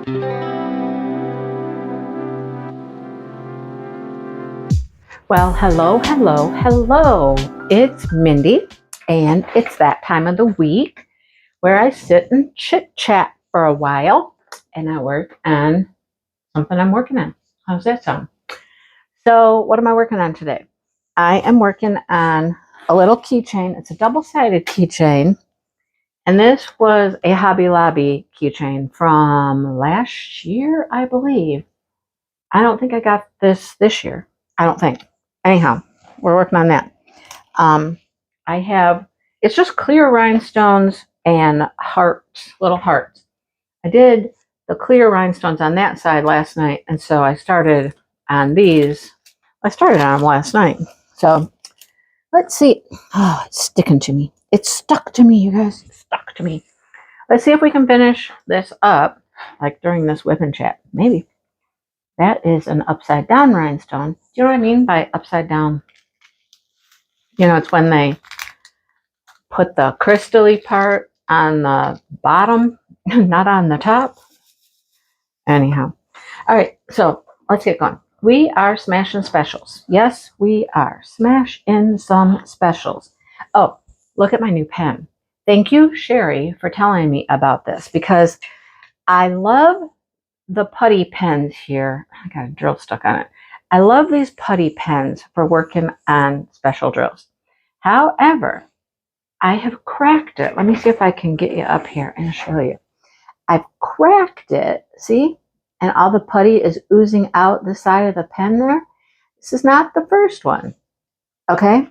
Well, hello, hello, hello. It's Mindy, and it's that time of the week where I sit and chit-chat for a while, and I work on something I'm working on. How's that sound? So, what am I working on today? I am working on a little keychain. It's a double-sided keychain, and this was a Hobby Lobby keychain from last year, I believe. I don't think I got this year. I don't think. Anyhow, we're working on that. I have, it's just clear rhinestones and hearts, little hearts. I did the clear rhinestones on that side last night, and so I started on these. I started on them last night. So let's see. Oh, it's sticking to me. It's stuck to me, you guys. It's stuck to me. Let's see if we can finish this up, like during this WIP and Chat. Maybe. That is an upside down rhinestone. Do you know what I mean by upside down? You know, it's when they put the crystally part on the bottom, not on the top. Anyhow. All right, so let's get going. We are smashing specials. Yes, we are. Smash in some specials. Oh, look at my new pen. Thank you, Sherry, for telling me about this because I love the putty pens here. I got a drill stuck on it. I love these putty pens for working on special drills. However, I have cracked it. Let me see if I can get you up here and show you. I've cracked it, see? And all the putty is oozing out the side of the pen there. This is not the first one, okay?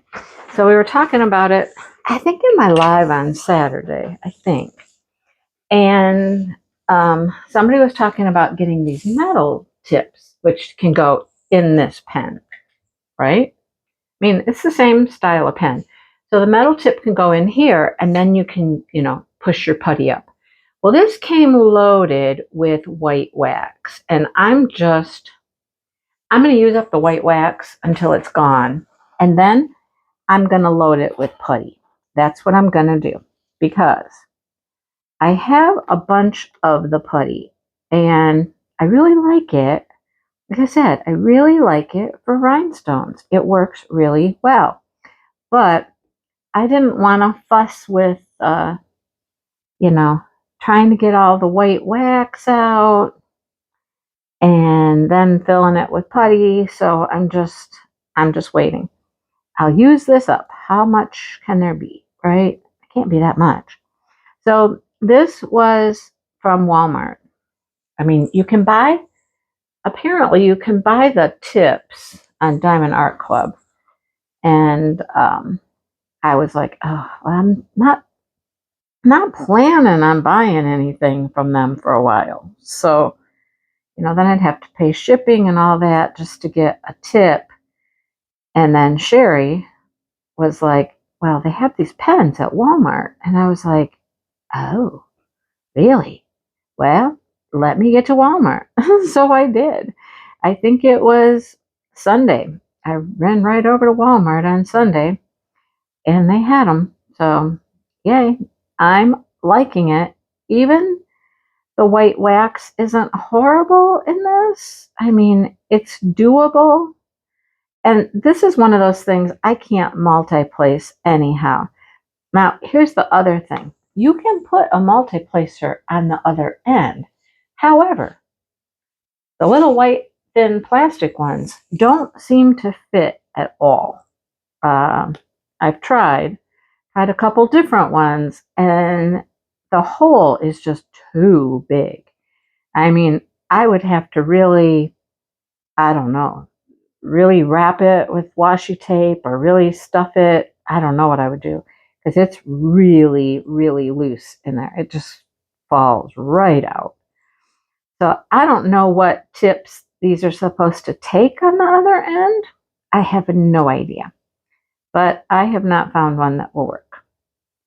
So we were talking about it, I think in my live on Saturday, I think. And somebody was talking about getting these metal tips, which can go in this pen, right? I mean, it's the same style of pen. So the metal tip can go in here, and then you can, you know, push your putty up. Well, this came loaded with white wax, and I'm going to use up the white wax until it's gone, and then I'm going to load it with putty. That's what I'm going to do, because I have a bunch of the putty, and I really like it. Like I said, I really like it for rhinestones. It works really well. But I didn't want to fuss with, you know, trying to get all the white wax out and then filling it with putty. So I'm just waiting. I'll use this up. How much can there be, right? It can't be that much. So this was from Walmart. I mean, apparently you can buy the tips on Diamond Art Club. And I was like, oh, well, I'm not planning on buying anything from them for a while. So, you know, then I'd have to pay shipping and all that just to get a tip. And then Sherry was like, well, they have these pens at Walmart. And I was like, oh, really? Well, let me get to Walmart. So I did. I think it was Sunday. I ran right over to Walmart on Sunday, and they had them. So, yay. I'm liking it. Even the white wax isn't horrible in this. I mean, it's doable. And this is one of those things I can't multi-place anyhow. Now, here's the other thing. You can put a multi-placer on the other end. However, the little white thin plastic ones don't seem to fit at all. I've tried a couple different ones, and the hole is just too big. I mean, I would have to really, I don't know, really wrap it with washi tape or really stuff it. I don't know what I would do, because it's really, really loose in there. It just falls right out. So I don't know what tips these are supposed to take on the other end. I have no idea. But I have not found one that will work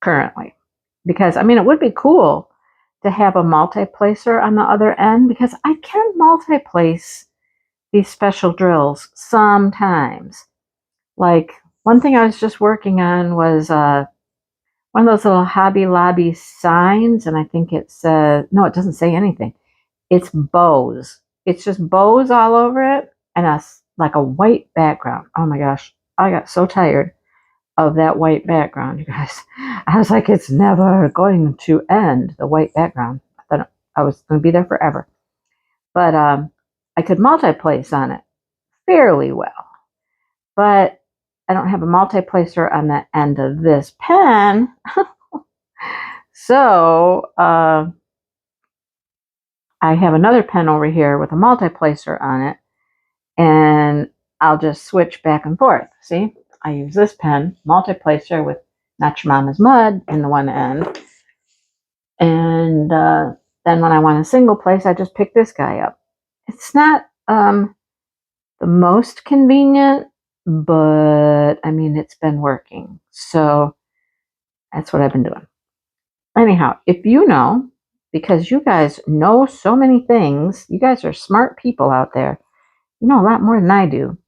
currently. Because, I mean, it would be cool to have a multi-placer on the other end, because I can multi-place these special drills sometimes. Like, one thing I was just working on was one of those little Hobby Lobby signs, and I think it says, no, it doesn't say anything. It's bows. It's just bows all over it and like a white background. Oh my gosh. I got so tired of that white background, you guys. I was like, it's never going to end, the white background. I thought I was going to be there forever. But I could multi-place on it fairly well. But I don't have a multi-placer on the end of this pen. So I have another pen over here with a multi-placer on it. And I'll just switch back and forth. See? I use this pen, multi-placer with Not Your Mama's Mud in the one end. And then when I want a single place, I just pick this guy up. It's not the most convenient, but I mean, it's been working. So that's what I've been doing. Anyhow, if you know, because you guys know so many things, you guys are smart people out there. You know a lot more than I do.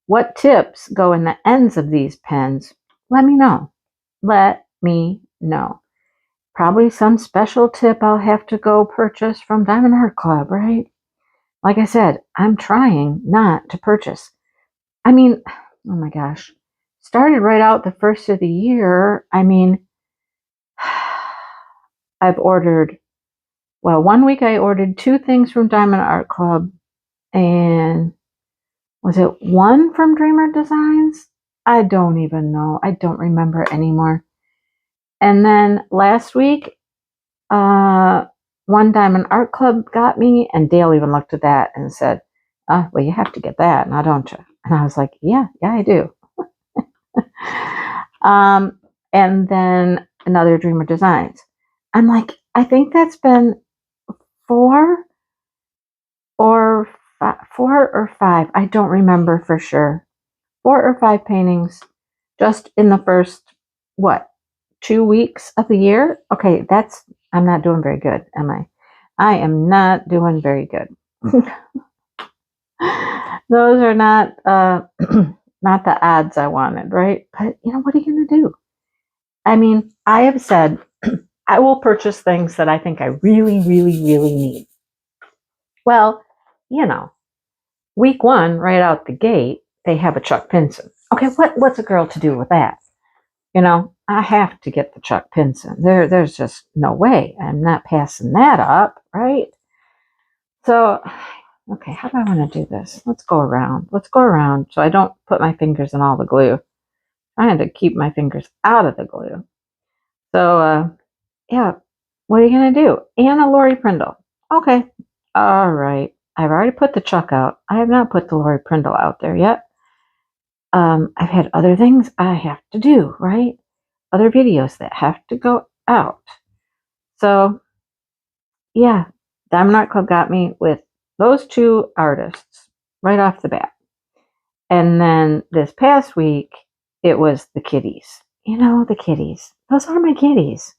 What tips go in the ends of these pens? Let me know. Let me know. Probably some special tip I'll have to go purchase from Diamond Art Club, right? Like I said, I'm trying not to purchase. I mean, oh my gosh. Started right out the first of the year. I mean, I've ordered, well, 1 week I ordered 2 things from Diamond Art Club, and was it 1 from Dreamer Designs? I don't even know. I don't remember anymore. And then last week, one Diamond Art Club got me, and Dale even looked at that and said, well, you have to get that, now don't you? And I was like, yeah, I do. And then another Dreamer Designs. I'm like, I think that's been 4 or 5. I don't remember for sure. 4 or 5 paintings just in the first, 2 weeks of the year? Okay, I'm not doing very good, am I? I am not doing very good. Those are not not the odds I wanted, right? But what are you going to do? I mean, I have said I will purchase things that I think I really, really, really need. Well, week 1, right out the gate, they have a Chuck Pinson. Okay, what's a girl to do with that? I have to get the Chuck Pinson. There's just no way. I'm not passing that up, right? So, okay, how do I want to do this? Let's go around. So I don't put my fingers in all the glue. I'm trying to keep my fingers out of the glue. So, yeah, what are you going to do? Anna Lori Prindle. Okay, all right. I've already put the Chuck out. I have not put the Lori Prindle out there yet. I've had other things I have to do, right? Other videos that have to go out. So, yeah, Diamond Art Club got me with those 2 artists right off the bat. And then this past week, it was the kitties. The kitties. Those are my kitties.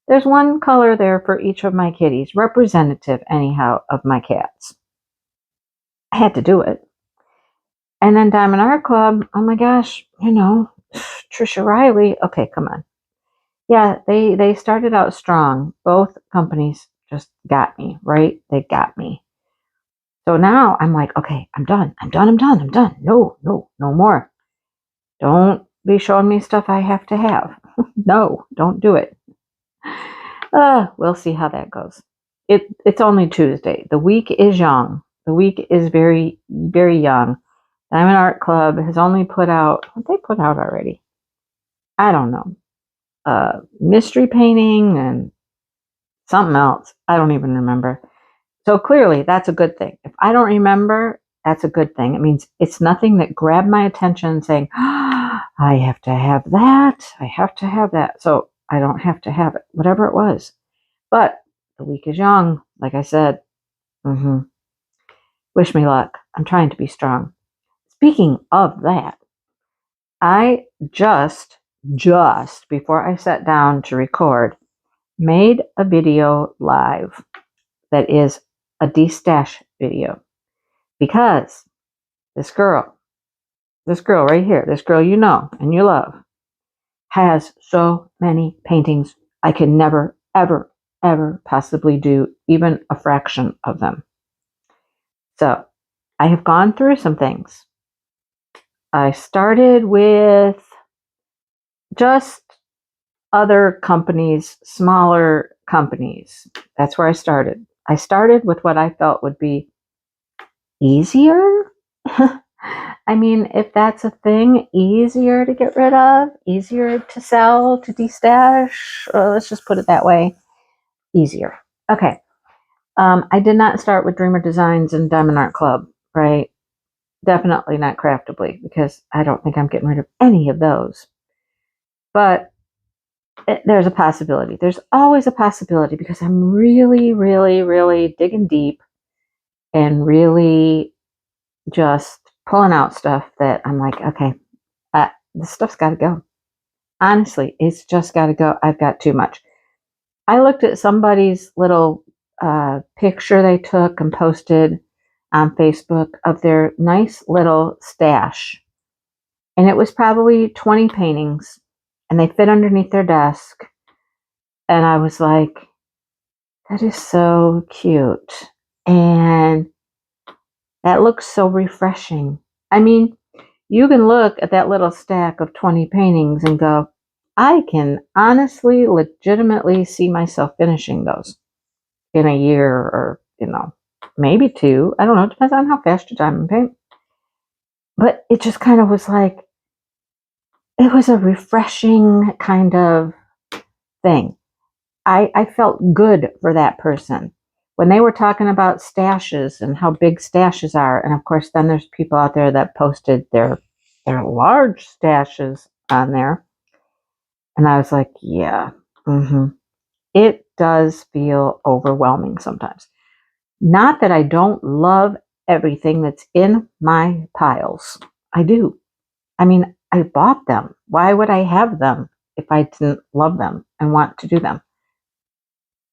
There's 1 color there for each of my kitties, representative, anyhow, of my cats. I had to do it. And then Diamond Art Club, oh my gosh, Trisha Riley. Okay, come on. Yeah, they started out strong. Both companies just got me, right? They got me. So now I'm like, okay, I'm done. No more. Don't be showing me stuff I have to have. No, don't do it. We'll see how that goes. It's only Tuesday. The week is young. The week is very, very young. Diamond Art Club has only put out, what they put out already? I don't know. Mystery painting and something else. I don't even remember. So clearly that's a good thing. If I don't remember, that's a good thing. It means it's nothing that grabbed my attention saying, I have to have that. I have to have that. So I don't have to have it, whatever it was. But the week is young, like I said. Wish me luck. I'm trying to be strong. Speaking of that, I just before I sat down to record, made a video live that is a de-stash video, because this girl right here, this girl you know and you love, has so many paintings I can never, ever, ever possibly do even a fraction of them. So I have gone through some things. I started with just other companies, smaller companies. That's where I started. I started with what I felt would be easier. I mean, if that's a thing, easier to get rid of, easier to sell, to destash. Let's just put it that way. Easier. Okay. I did not start with Dreamer Designs and Diamond Art Club, right? Definitely not Craftably, because I don't think I'm getting rid of any of those. But there's a possibility. There's always a possibility, because I'm really, really, really digging deep and really just pulling out stuff that I'm like, okay, this stuff's got to go. Honestly, it's just got to go. I've got too much. I looked at somebody's little picture they took and posted on Facebook of their nice little stash. And it was probably 20 paintings, and they fit underneath their desk. And I was like, that is so cute. And that looks so refreshing. I mean, you can look at that little stack of 20 paintings and go, I can honestly, legitimately see myself finishing those in a year, or, maybe 2. I don't know. It depends on how fast you diamond paint. But it just kind of was like, it was a refreshing kind of thing. I felt good for that person. When they were talking about stashes and how big stashes are, and of course then there's people out there that posted their large stashes on there. And I was like, yeah, it does feel overwhelming sometimes. Not that I don't love everything that's in my piles. I do. I mean, I bought them. Why would I have them if I didn't love them and want to do them?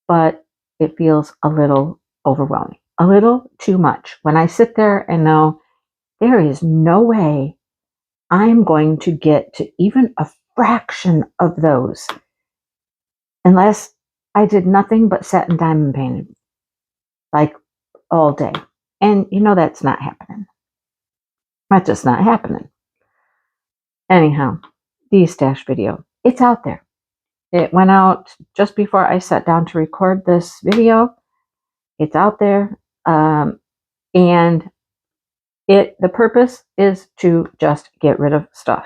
But it feels a little overwhelming, a little too much. When I sit there and know there is no way I'm going to get to even a fraction of those unless I did nothing but sat and diamond painted like all day. And that's not happening. That's just not happening. Anyhow, the stash video, it's out there. It went out just before I sat down to record this video. It's out there. And the purpose is to just get rid of stuff.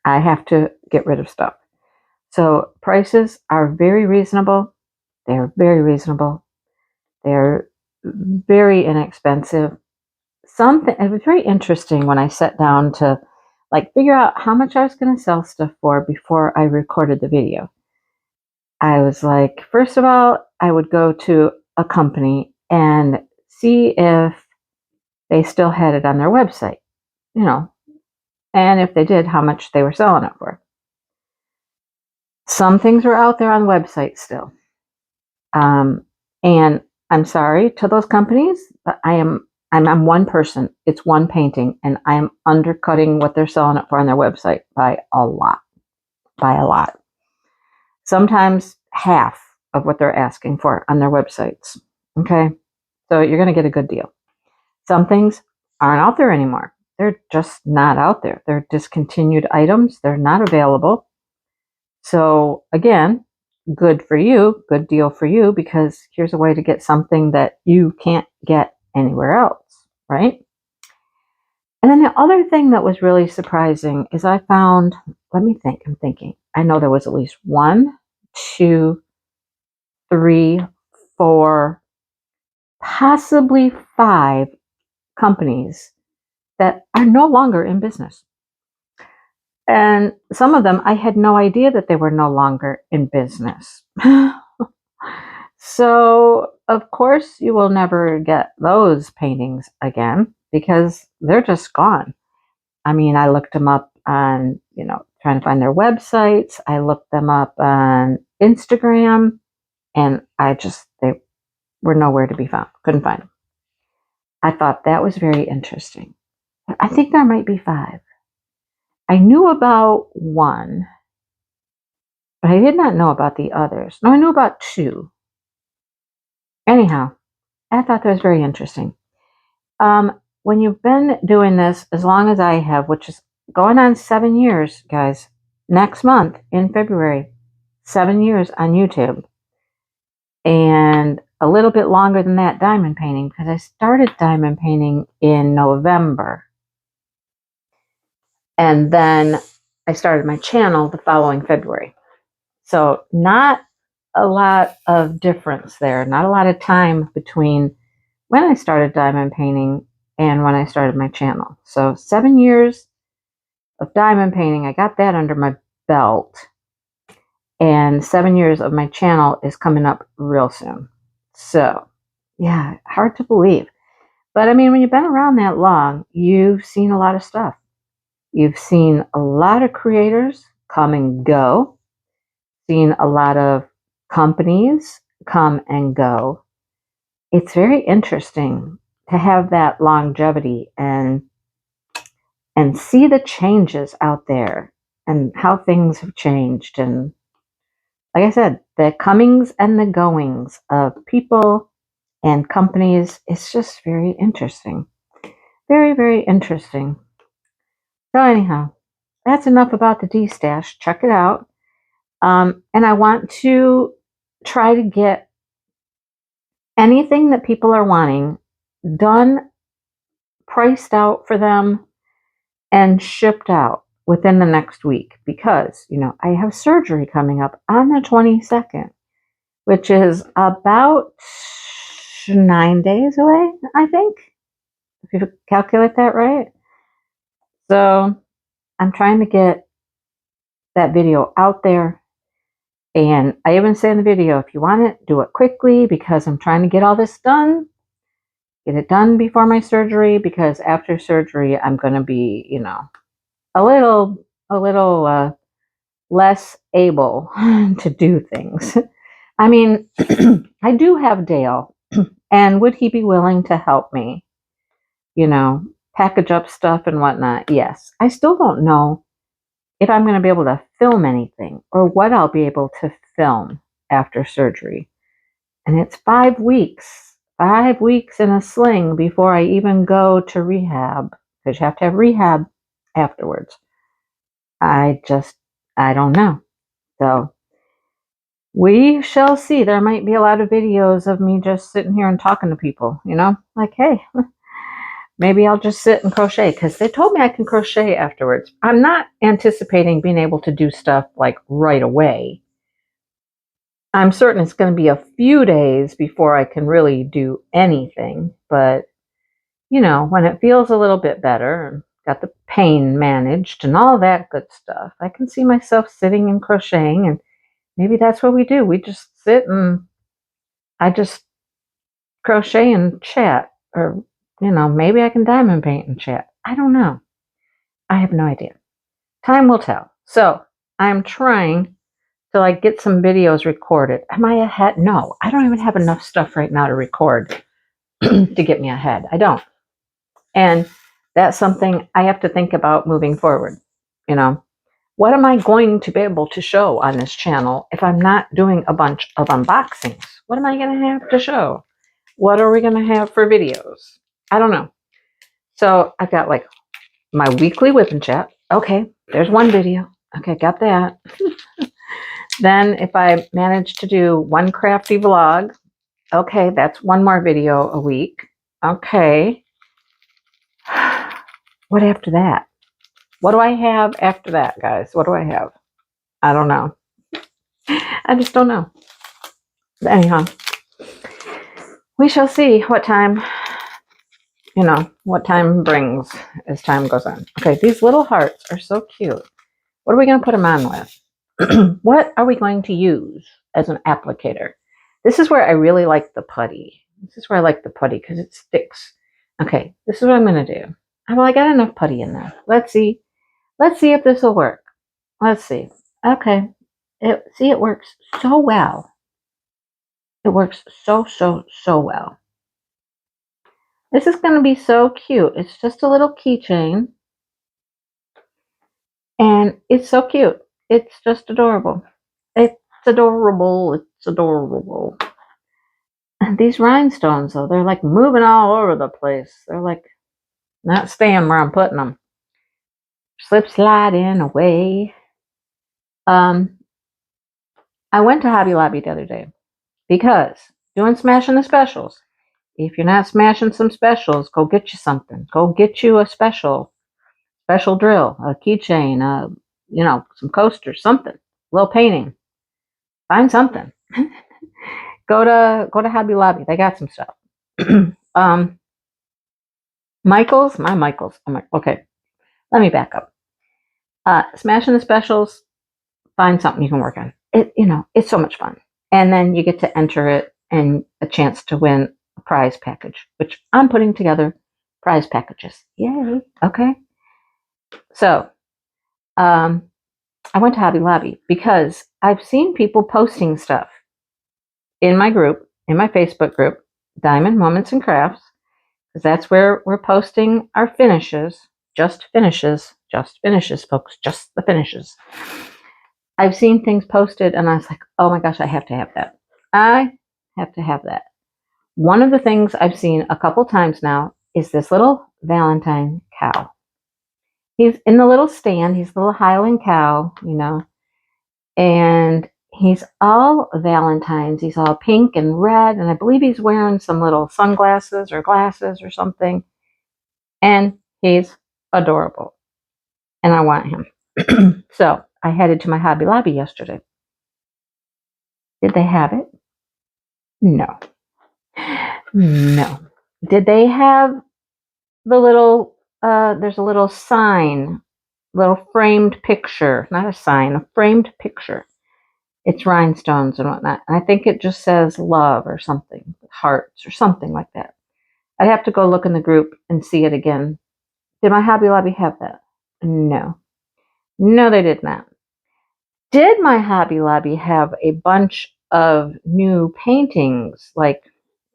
I have to get rid of stuff. So prices are very reasonable. They're very reasonable. They're very inexpensive. It was very interesting when I sat down to figure out how much I was going to sell stuff for before I recorded the video. I was like, first of all, I would go to a company and see if they still had it on their website, and if they did, how much they were selling it for. Some things were out there on the website still. And I'm sorry to those companies, but I'm one person. It's one painting, and I'm undercutting what they're selling it for on their website by a lot. Sometimes half of what they're asking for on their websites. Okay? So you're going to get a good deal. Some things aren't out there anymore. They're just not out there. They're discontinued items. They're not available. So again, good for you, good deal for you, because here's a way to get something that you can't get anywhere else, right? And then the other thing that was really surprising is I found, let me think, I'm thinking, I know there was at least 1, 2, 3, 4, possibly 5 companies that are no longer in business. And some of them, I had no idea that they were no longer in business. So, of course, you will never get those paintings again because they're just gone. I mean, I looked them up on, trying to find their websites. I looked them up on Instagram, and they were nowhere to be found. Couldn't find them. I thought that was very interesting. I think there might be 5. I knew about 1, But I did not know about the others. No, I knew about 2. Anyhow, I thought that was very interesting. When you've been doing this as long as I have, which is going on 7 years, guys, next month in February, 7 years on YouTube, and a little bit longer than that diamond painting, because I started diamond painting in November. And then I started my channel the following February. So not a lot of difference there, not a lot of time between when I started diamond painting and when I started my channel. So 7 years of diamond painting, I got that under my belt. And 7 years of my channel is coming up real soon. So, yeah, hard to believe. But I mean, when you've been around that long, you've seen a lot of stuff. You've seen a lot of creators come and go, seen a lot of companies come and go. It's very interesting to have that longevity and see the changes out there and how things have changed. And like I said, the comings and the goings of people and companies, it's just very interesting. Very, very interesting. So anyhow, that's enough about the D-Stash. Check it out. And I want to try to get anything that people are wanting done, priced out for them, and shipped out within the next week, because, you know, I have surgery coming up on the 22nd, which is about 9 days away, I think, if you calculate that right. So I'm trying to get that video out there. And I even say in the video, if you want it, do it quickly, because I'm trying to get all this done. Get it done before my surgery, because after surgery, I'm going to be, you know, a little less able to do things. I mean, I do have Dale, and would he be willing to help me, you know, package up stuff and whatnot? Yes. I still don't know if I'm going to be able to film anything or what I'll be able to film after surgery. And it's 5 weeks, 5 weeks in a sling before I even go to rehab, because you have to have rehab afterwards. I don't know. So we shall see. There might be a lot of videos of me just sitting here and talking to people, you know, like, hey, maybe I'll just sit and crochet, because they told me I can crochet afterwards. I'm not anticipating being able to do stuff like right away. I'm certain it's going to be a few days before I can really do anything. But, you know, when it feels a little bit better and got the pain managed and all that good stuff, I can see myself sitting and crocheting. And maybe that's what we do. We just sit and I just crochet and chat. Or, you know, maybe I can diamond paint and chat. I don't know. I have no idea. Time will tell. So I'm trying to like get some videos recorded. Am I ahead? No, I don't even have enough stuff right now to record to get me ahead. I don't. And that's something I have to think about moving forward. You know, what am I going to be able to show on this channel if I'm not doing a bunch of unboxings? What am I going to have to show? What are we going to have for videos? I don't know. So I've got like my weekly WIP and Chat. Okay, there's one video. Okay, got that. Then if I manage to do one crafty vlog, okay, that's one more video a week. Okay. What after that? What do I have after that, guys? What do I have? I don't know. I just don't know. But anyhow, we shall see what time, you know, what time brings as time goes on. Okay, these little hearts are so cute. What are we going to put them on with? What are we going to use as an applicator? This is where I really like the putty. This is where I like the putty because it sticks. Okay, this is what I'm going to do. Well, I got enough putty in there. Let's see. Let's see if this will work. Let's see. Okay. See, it works so well. It works so well. This is going to be so cute. It's just a little keychain. And it's so cute. It's just adorable. It's adorable. It's adorable. And these rhinestones, though, they're like moving all over the place. They're like not staying where I'm putting them. Slip sliding away. I went to Hobby Lobby the other day because doing smashing the specials. If you're not smashing some specials, go get you something. Go get you a special drill, a keychain, some coasters, something, a little painting. Find something. Go to Hobby Lobby. They got some stuff. Michaels. Okay, let me back up. Smashing the specials. Find something you can work on. It's so much fun. And then you get to enter it and a chance to win a prize package, which I'm putting together prize packages. Yay. Okay. So, I went to Hobby Lobby because I've seen people posting stuff in my group, in my Facebook group, Diamond Moments and Crafts, because that's where we're posting our finishes. Just finishes, folks, just the finishes. I've seen things posted and I was like, oh my gosh, I have to have that. I have to have that. One of the things I've seen a couple times now is this little Valentine cow. He's in the little stand. He's the little Highland cow, and he's all Valentine's. He's all pink and red, and I believe he's wearing some little sunglasses or glasses or something. And he's adorable. And I want him. So I headed to my Hobby Lobby yesterday. Did they have it? No. Did they have the little, there's a little sign, little framed picture, not a sign, a framed picture. It's rhinestones and whatnot. I think it just says love or something, hearts or something like that. I'd have to go look in the group and see it again. Did my Hobby Lobby have that? No, they did not. Did my Hobby Lobby have a bunch of new paintings, like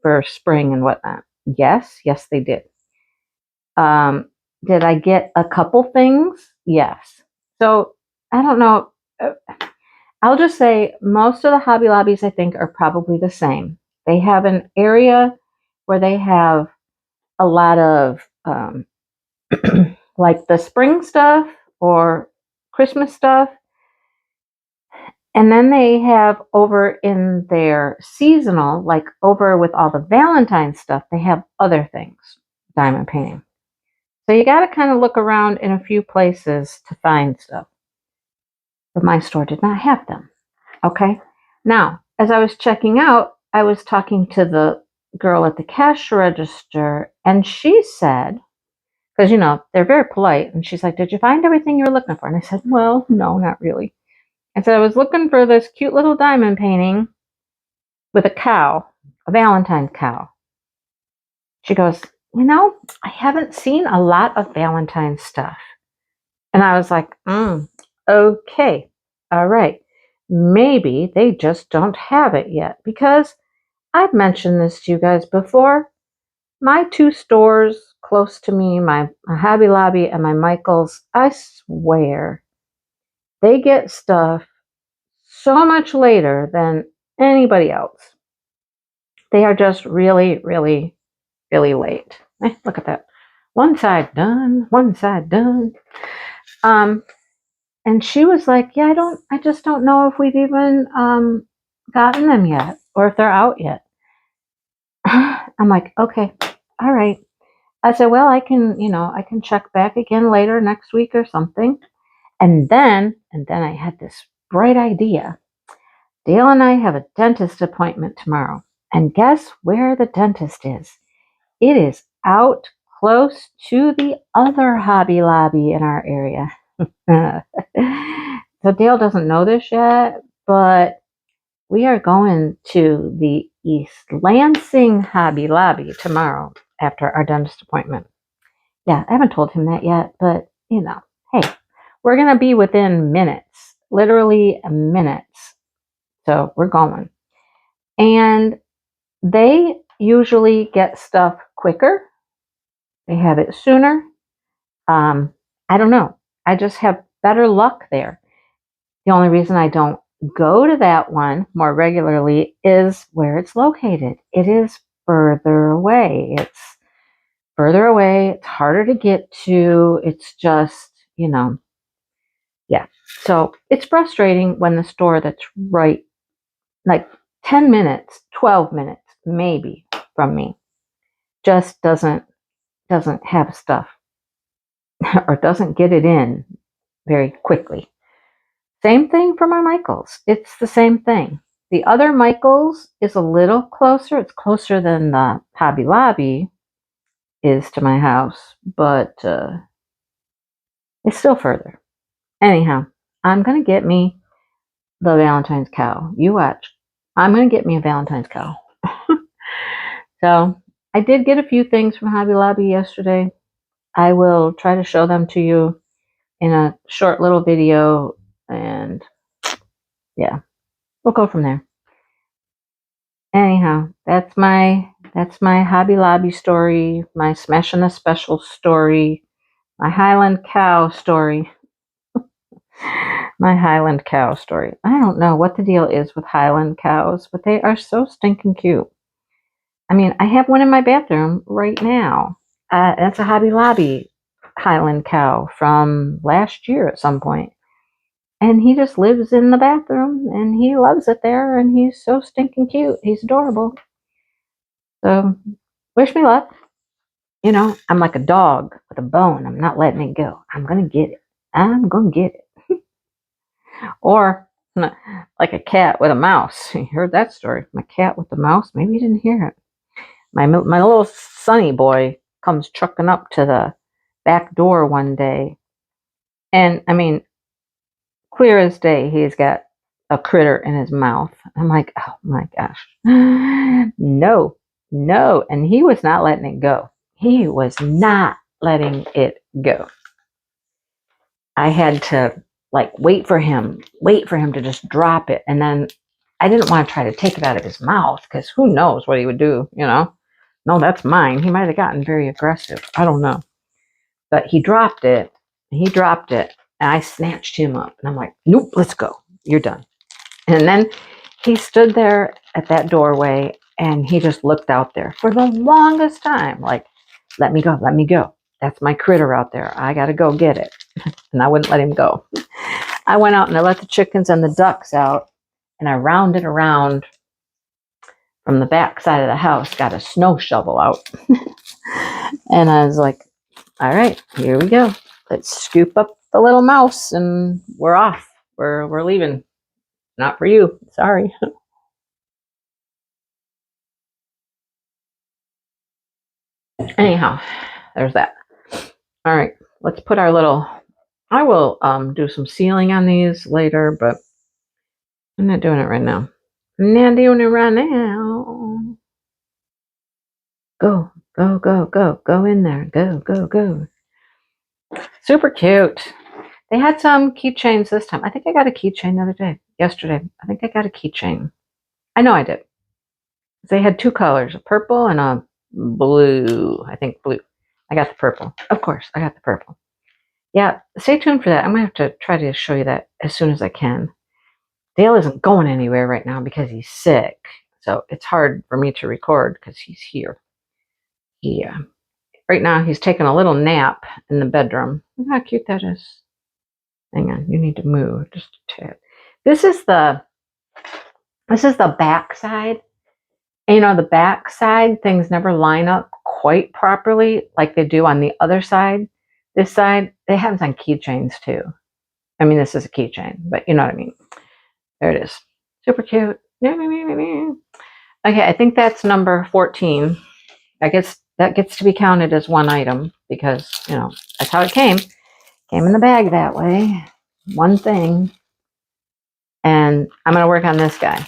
for spring and whatnot? Yes, they did. Did I get a couple things? Yes. So I don't know. I'll just say most of the Hobby Lobbies, I think, are probably the same. They have an area where they have a lot of like the spring stuff or Christmas stuff. And then they have over in their seasonal, like over with all the Valentine stuff, they have other things, diamond painting. So you got to kind of look around in a few places to find stuff. But my store did not have them. Okay. Now, as I was checking out, I was talking to the girl at the cash register, and she said, because, they're very polite, and she's like, did you find everything you were looking for? And I said, well, no, not really. I said, I was looking for this cute little diamond painting with a cow, a Valentine cow. She goes, I haven't seen a lot of Valentine stuff. And I was like, okay, all right. Maybe they just don't have it yet, because I've mentioned this to you guys before. My two stores close to me, my Hobby Lobby and my Michaels, I swear, they get stuff so much later than anybody else. They are just really, really, really late. Look at that. One side done. And she was like, yeah, I just don't know if we've even gotten them yet or if they're out yet. I'm like, okay, all right. I said, well, I can check back again later next week or something. And then I had this bright idea. Dale and I have a dentist appointment tomorrow. And guess where the dentist is? It is out close to the other Hobby Lobby in our area. So Dale doesn't know this yet, but we are going to the East Lansing Hobby Lobby tomorrow after our dentist appointment. Yeah, I haven't told him that yet, but hey, we're going to be within minutes, literally minutes. So we're going. And they usually get stuff quicker. They have it sooner. I don't know. I just have better luck there. The only reason I don't go to that one more regularly is where it's located. It is further away. It's further away. It's harder to get to. It's just, yeah. So it's frustrating when the store that's right, like 10 minutes, 12 minutes, maybe from me, just doesn't have stuff or doesn't get it in very quickly. Same thing for my Michaels. It's the same thing. The other Michaels is a little closer. It's closer than the Hobby Lobby is to my house, but it's still further. Anyhow, I'm going to get me the Valentine's cow. You watch. I'm going to get me a Valentine's cow. So I did get a few things from Hobby Lobby yesterday. I will try to show them to you in a short little video, and yeah, we'll go from there. Anyhow, that's my Hobby Lobby story, my Smashing the Special story, my Highland Cow story. My Highland Cow story. I don't know what the deal is with Highland cows, but they are so stinking cute. I mean, I have one in my bathroom right now. That's a Hobby Lobby Highland cow from last year at some point. And he just lives in the bathroom, and he loves it there, and he's so stinking cute. He's adorable. So, wish me luck. I'm like a dog with a bone. I'm not letting it go. I'm going to get it. I'm going to get it. Or like a cat with a mouse. You heard that story. My cat with the mouse. Maybe you didn't hear it. My little Sonny boy comes trucking up to the back door one day. And, I mean, clear as day, he's got a critter in his mouth. I'm like, oh my gosh. No. And he was not letting it go. He was not letting it go. I had to wait for him to just drop it. And then I didn't want to try to take it out of his mouth, because who knows what he would do, No, that's mine. He might have gotten very aggressive. I don't know. But he dropped it. And I snatched him up. And I'm like, nope, let's go. You're done. And then he stood there at that doorway, and he just looked out there for the longest time. Like, let me go. Let me go. That's my critter out there. I got to go get it. And I wouldn't let him go. I went out and I let the chickens and the ducks out, and I rounded around from the back side of the house, got a snow shovel out. And I was like, all right, here we go. Let's scoop up the little mouse, and we're off. We're leaving. Not for you. Sorry. Anyhow, there's that. All right, let's put our little... I will do some sealing on these later, but I'm not doing it right now. I'm not doing it right now. Go, go, go, go. Go in there. Go, go, go. Super cute. They had some keychains this time. I think I got a keychain the other day. Yesterday. I think I got a keychain. I know I did. They had two colors, a purple and a blue. I think blue. I got the purple. Of course, I got the purple. Yeah, stay tuned for that. I'm going to have to try to show you that as soon as I can. Dale isn't going anywhere right now because he's sick. So it's hard for me to record because he's here. Yeah. Right now he's taking a little nap in the bedroom. Look how cute that is. Hang on, you need to move just a tad. This is the back side. And the back side, things never line up quite properly like they do on the other side. This side, it happens on keychains too. I mean, this is a keychain, but you know what I mean. There it is. Super cute. Okay, I think that's number 14. I guess that gets to be counted as one item because, that's how it came. Came in the bag that way. One thing. And I'm going to work on this guy.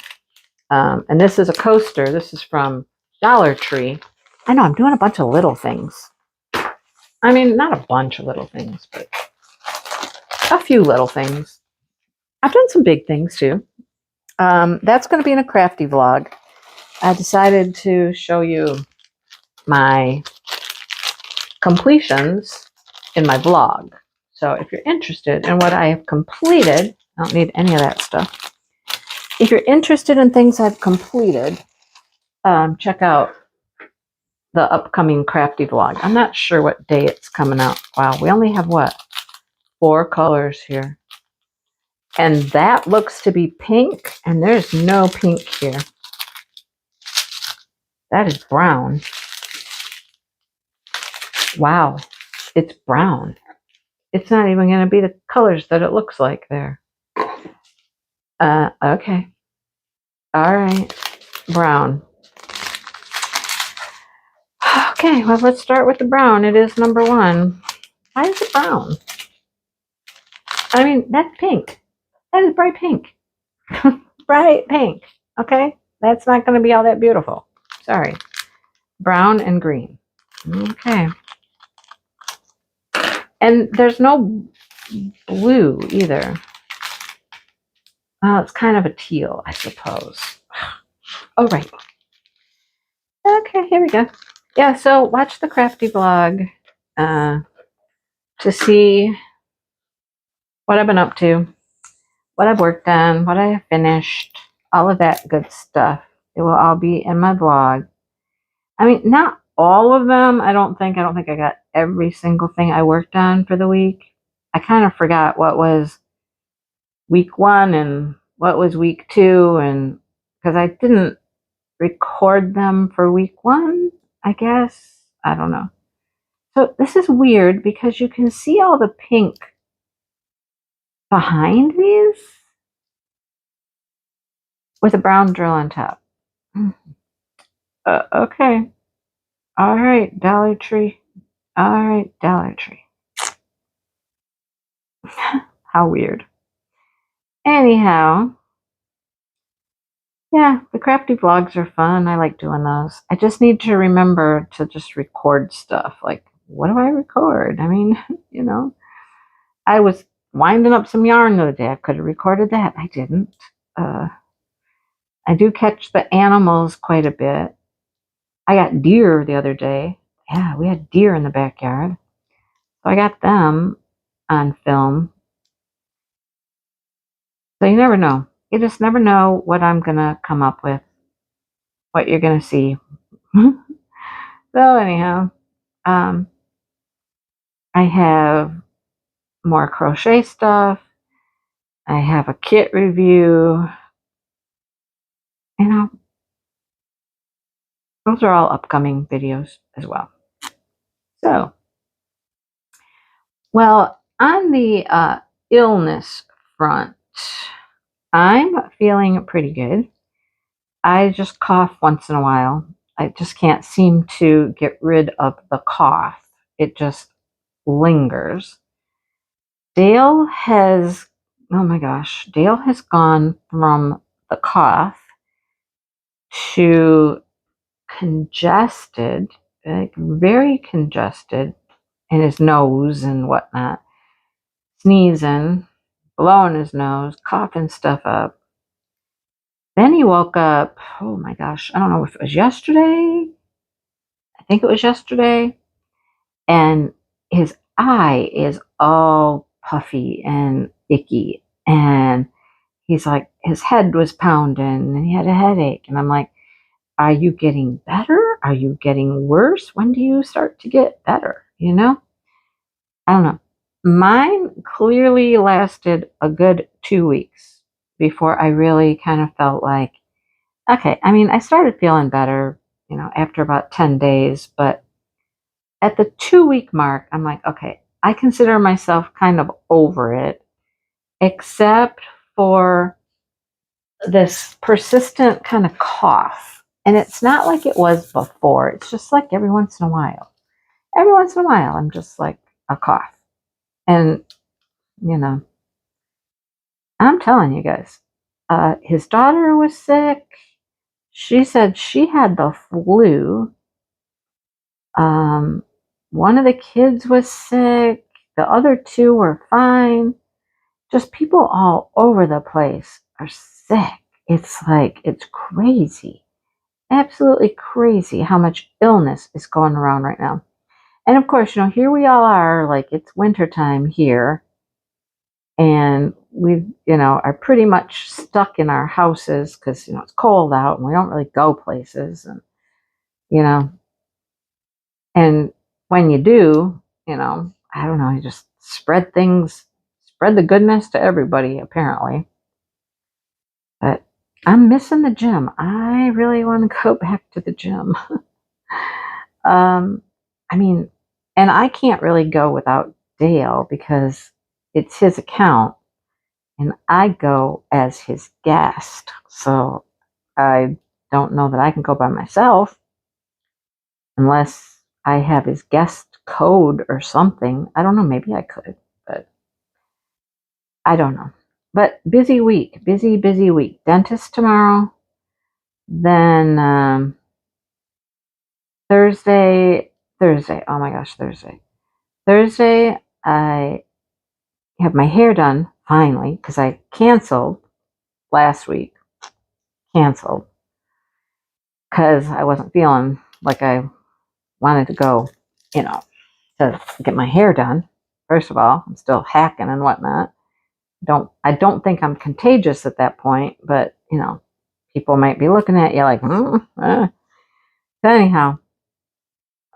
And this is a coaster. This is from Dollar Tree. I know, I'm doing a bunch of little things. I mean, not a bunch of little things, but a few little things. I've done some big things too. That's going to be in a crafty vlog. I decided to show you my completions in my vlog. So if you're interested in what I have completed, I don't need any of that stuff. if you're interested in things I've completed, check out the upcoming crafty vlog. I'm not sure what day it's coming out. Wow, we only have what? 4 colors here. And that looks to be pink, and there's no pink here. That is brown. Wow, it's brown. It's not even going to be the colors that it looks like there. Okay. All right. Brown. Okay, well, let's start with the brown. It is number 1. Why is it brown? I mean, that's pink. That is bright pink. Bright pink. Okay? That's not going to be all that beautiful. Sorry. Brown and green. Okay. And there's no blue either. Well, it's kind of a teal, I suppose. Oh, right. Okay, here we go. Yeah, so watch the crafty vlog to see what I've been up to, what I've worked on, what I have finished, all of that good stuff. It will all be in my vlog. I mean, not all of them. I don't think I got every single thing I worked on for the week. I kind of forgot what was week 1 and what was week 2, and because I didn't record them for week 1, I guess. I don't know. So this is weird because you can see all the pink behind these with a brown drill on top. Okay. All right, Dollar Tree. All right, Dollar Tree. How weird. Anyhow, yeah, the crafty vlogs are fun. I like doing those. I just need to remember to just record stuff. Like, what do I record? I mean, you know, I was winding up some yarn the other day. I could have recorded that. I didn't. I do catch the animals quite a bit. I got deer the other day. Yeah, we had deer in the backyard. So I got them on film. So you never know. You just never know what I'm going to come up with, what you're going to see. So anyhow, I have more crochet stuff. I have a kit review. You know, those are all upcoming videos as well. So, well, on the illness front, I'm feeling pretty good. I just cough once in a while. I just can't seem to get rid of the cough. It just lingers. Dale has, oh my gosh, Dale has gone from the cough to congested, like very congested in his nose and whatnot, sneezing, blowing his nose, coughing stuff up. Then he woke up, oh my gosh, I don't know if it was yesterday. I think it was yesterday. And his eye is all puffy and icky. And he's like, his head was pounding and he had a headache. And I'm like, are you getting better? Are you getting worse? When do you start to get better? You know? I don't know. Mine clearly lasted a good 2 weeks before I really kind of felt like, okay, I mean, I started feeling better, you know, after about 10 days, but at the 2-week mark, I'm like, okay, I consider myself kind of over it, except for this persistent kind of cough. And it's not like it was before. It's just like every once in a while. Every once in a while, I'm just like a cough. And, you know, I'm telling you guys, his daughter was sick. She said she had the flu. One of the kids was sick. The other 2 were fine. Just people all over the place are sick. It's like, it's crazy. Absolutely crazy how much illness is going around right now. And of course, you know, here we all are, like it's wintertime here. And we, are pretty much stuck in our houses because, it's cold out and we don't really go places. And, and when you do, I don't know, you just spread the goodness to everybody, apparently. But I'm missing the gym. I really want to go back to the gym. I mean, and I can't really go without Dale because it's his account and I go as his guest. So I don't know that I can go by myself unless I have his guest code or something. I don't know. Maybe I could, but I don't know. But busy week, busy week. Dentist tomorrow. Then Thursday. Oh my gosh, Thursday. Thursday, I have my hair done finally because I canceled last week. Canceled because I wasn't feeling like I wanted to go, to get my hair done. First of all, I'm still hacking and whatnot. I don't think I'm contagious at that point, but people might be looking at you like, So anyhow,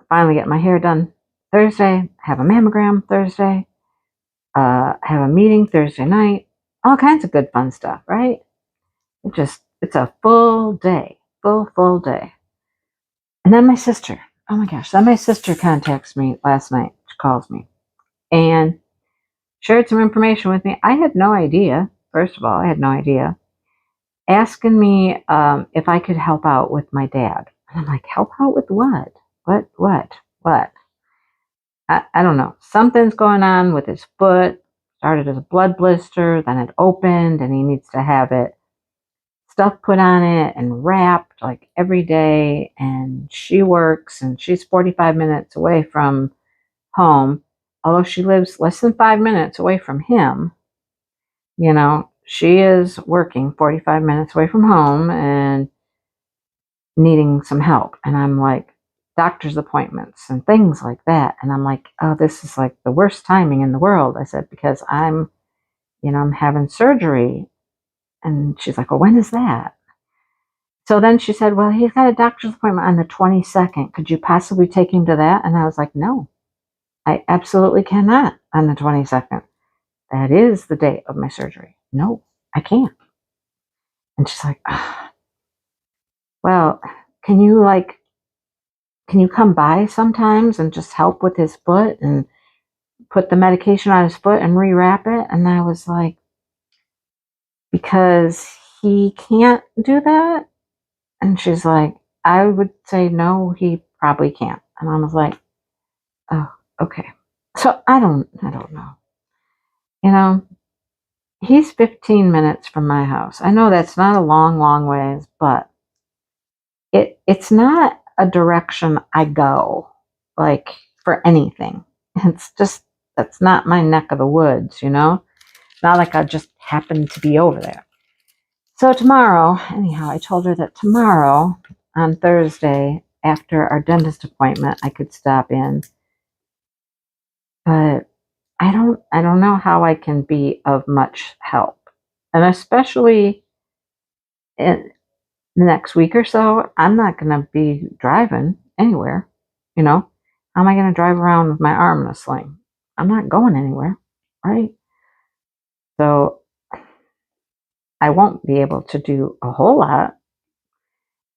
finally get my hair done Thursday, have a mammogram Thursday, have a meeting Thursday night, all kinds of good fun stuff, right? It's a full day, full day. And then my sister, oh my gosh, then my sister contacts me last night. She calls me and shared some information with me. I had no idea. First of all, I had no idea. Asking me if I could help out with my dad. And I'm like, help out with what? What? I don't know. Something's going on with his foot. Started as a blood blister, then it opened, and he needs to have it stuff put on it and wrapped like every day. And she works, and she's 45 minutes away from home. Although she lives less than 5 minutes away from him, she is working 45 minutes away from home and needing some help. And I'm like, doctor's appointments and things like that. And I'm like, oh, this is like the worst timing in the world. I said, because I'm having surgery. And she's like, well, when is that? So then she said, well, he's got a doctor's appointment on the 22nd. Could you possibly take him to that? And I was like, no, I absolutely cannot on the 22nd. That is the date of my surgery. No, I can't. And she's like, well, can you come by sometimes and just help with his foot and put the medication on his foot and rewrap it? And I was like, because he can't do that? And she's like, I would say no, he probably can't. And I was like, oh, okay. So I don't know. He's 15 minutes from my house. I know that's not a long ways, but it's not a direction I go, like, for anything. It's just, that's not my neck of the woods, Not like I just happen to be over there. So tomorrow, anyhow, I told her that tomorrow, on Thursday, after our dentist appointment, I could stop in. But I don't know how I can be of much help. And especially in the next week or so, I'm not going to be driving anywhere. How am I going to drive around with my arm in a sling? I'm not going anywhere, right? So I won't be able to do a whole lot.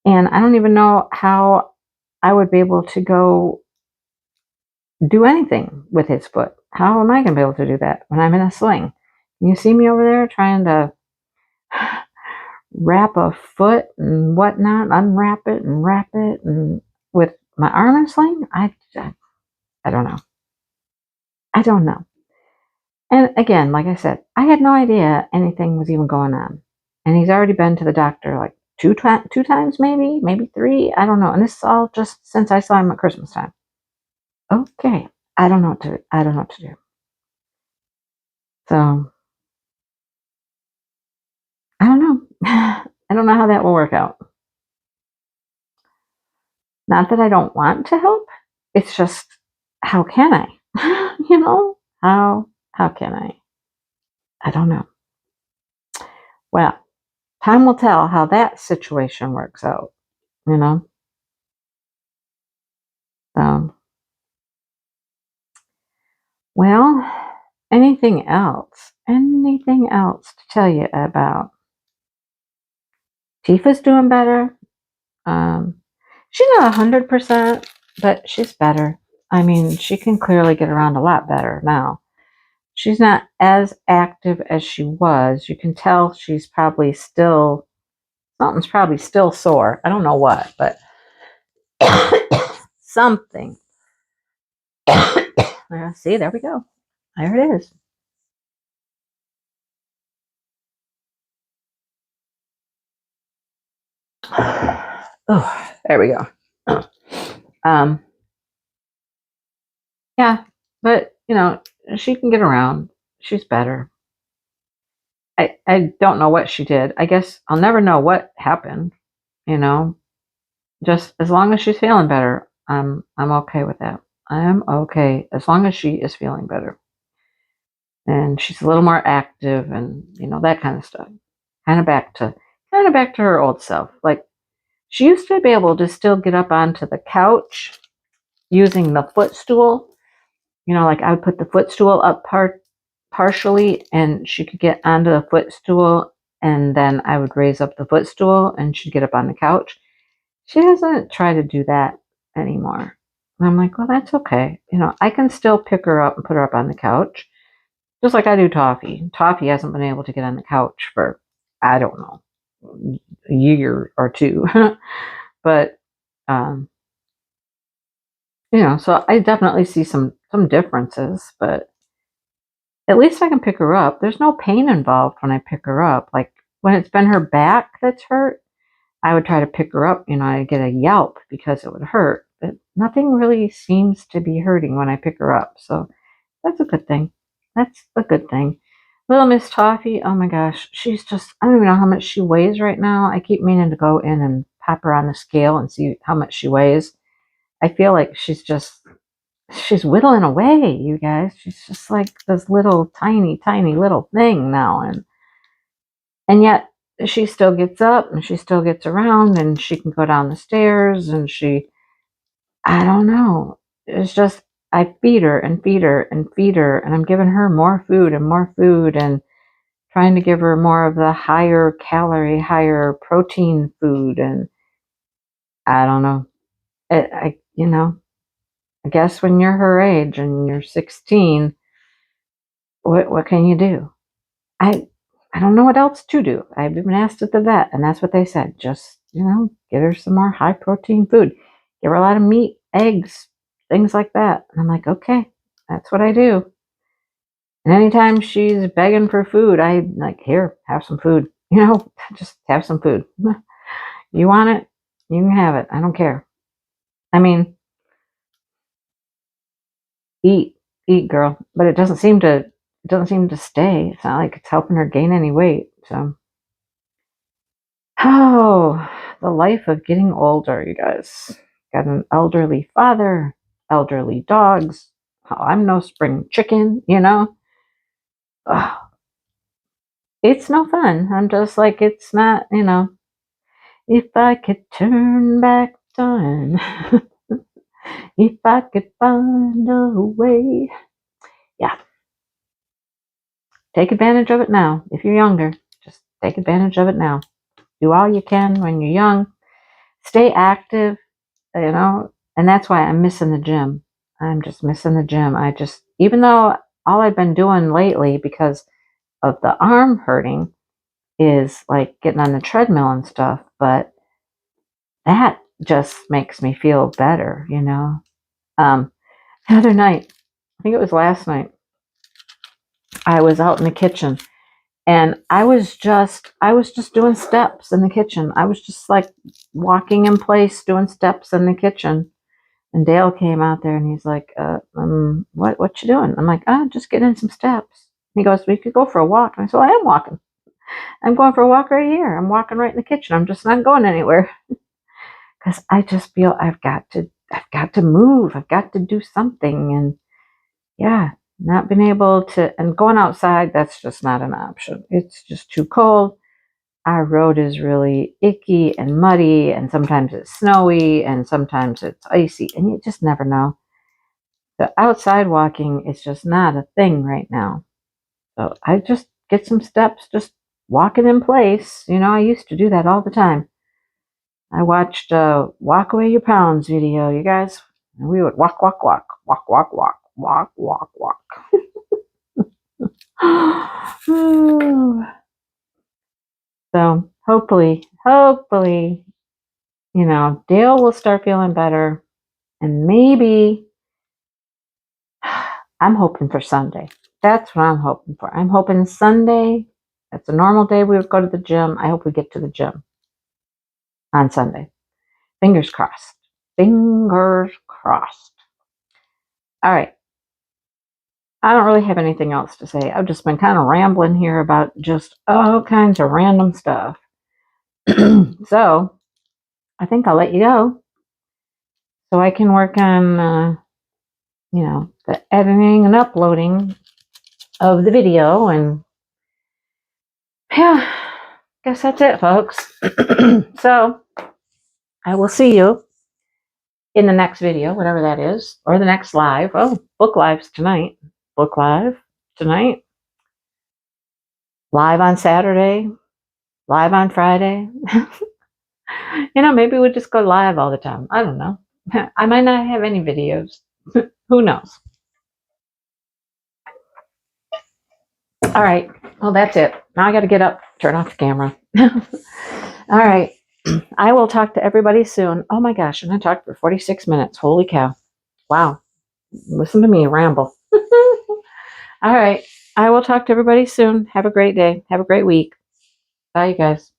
And I don't even know how I would be able to go do anything with his foot. How am I going to be able to do that when I'm in a sling? You see me over there trying to wrap a foot and whatnot, unwrap it and wrap it, and with my arm in a sling? I don't know. I don't know. And again, like I said, I had no idea anything was even going on. And he's already been to the doctor like two times, maybe three. I don't know. And this is all just since I saw him at Christmas time. Okay, I don't know what to do. So I don't know. I don't know how that will work out. Not that I don't want to help. It's just, how can I? How can I? I don't know. Well, time will tell how that situation works out, you know? So, well, anything else? Anything else to tell you about? Tifa's doing better. Um, she's not 100%, but she's better. I mean, she can clearly get around a lot better now. She's not as active as she was. You can tell she's probably still, something's probably still sore. I don't know what, but something. See, there we go. There it is. Oh, there we go. Yeah, but you know, she can get around. She's better. I don't know what she did. I guess I'll never know what happened, you know. Just as long as she's feeling better, I'm okay with that. I am okay as long as she is feeling better. And she's a little more active and you know, that kind of stuff. Kind of back to her old self. Like she used to be able to still get up onto the couch using the footstool. You know, like I would put the footstool up partially and she could get onto the footstool and then I would raise up the footstool and she'd get up on the couch. She doesn't try to do that anymore. And I'm like, well, that's okay. You know, I can still pick her up and put her up on the couch, just like I do Toffee. Toffee hasn't been able to get on the couch for, I don't know, a year or two. But, you know, so I definitely see some differences, but at least I can pick her up. There's no pain involved when I pick her up. Like when it's been her back that's hurt, I would try to pick her up, you know, I'd get a yelp because it would hurt. But nothing really seems to be hurting when I pick her up. So that's a good thing. That's a good thing. Little Miss Toffee, oh my gosh, she's just, I don't even know how much she weighs right now. I keep meaning to go in and pop her on the scale and see how much she weighs. I feel like she's whittling away, you guys. She's just like this little tiny, tiny little thing now. And yet she still gets up and she still gets around and she can go down the stairs and I don't know. It's just, I feed her and feed her and feed her and I'm giving her more food and trying to give her more of the higher calorie, higher protein food. And I don't know. You know, I guess when you're her age and you're 16, what can you do? I don't know what else to do. I've been asked at the vet, and that's what they said. Just, you know, get her some more high protein food. Give her a lot of meat, eggs, things like that. And I'm like, okay, that's what I do. And anytime she's begging for food, I like, here, have some food. You know, just have some food. You want it? You can have it. I don't care. I mean, eat, eat, girl. But it doesn't seem to stay. It's not like it's helping her gain any weight. So. Oh, the life of getting older, you guys. Got an elderly father, elderly dogs. Oh, I'm no spring chicken, you know? Oh, it's no fun. I'm just like, it's not, you know. If I could turn back time, if I could find a way. Yeah. Take advantage of it now. If you're younger, just take advantage of it now. Do all you can when you're young. Stay active. You know, and that's why I'm missing the gym. I'm just missing the gym. Even though all I've been doing lately because of the arm hurting is like getting on the treadmill and stuff, but that just makes me feel better, you know. The other night, I think it was last night, I was out in the kitchen and I was just doing steps in the kitchen. I was just like walking in place, doing steps in the kitchen. And Dale came out there and he's like, what you doing? I'm like, just getting in some steps. And he goes, we could go for a walk. And I said, well, I am walking. I'm going for a walk right here. I'm walking right in the kitchen. I'm just not going anywhere. Because I just feel I've got to move. I've got to do something. And yeah, not been able to, and going outside, that's just not an option. It's just too cold. Our road is really icky and muddy, and sometimes it's snowy, and sometimes it's icy, and you just never know. The outside walking is just not a thing right now. So I just get some steps, just walking in place. You know, I used to do that all the time. I watched Walk Away Your Pounds video, you guys. And we would walk, walk, walk, walk, walk, walk, walk, walk, walk. So hopefully, you know, Dale will start feeling better. And maybe I'm hoping for Sunday. That's what I'm hoping for. I'm hoping Sunday, that's a normal day we would go to the gym. I hope we get to the gym on Sunday. Fingers crossed. Fingers crossed. All right. I don't really have anything else to say. I've just been kind of rambling here about just all kinds of random stuff. So I think I'll let you go so I can work on, you know, the editing and uploading of the video. And yeah, guess that's it, folks. So I will see you in the next video, whatever that is, or the next live. Oh, book lives tonight. Book live tonight. Live on Saturday. Live on Friday. You know, maybe we'll just go live all the time. I don't know. I might not have any videos. Who knows? All right. Well, that's it. Now I got to get up, turn off the camera. All right. I will talk to everybody soon. Oh my gosh. And I talked for 46 minutes. Holy cow. Wow. Listen to me ramble. All right. I will talk to everybody soon. Have a great day. Have a great week. Bye, you guys.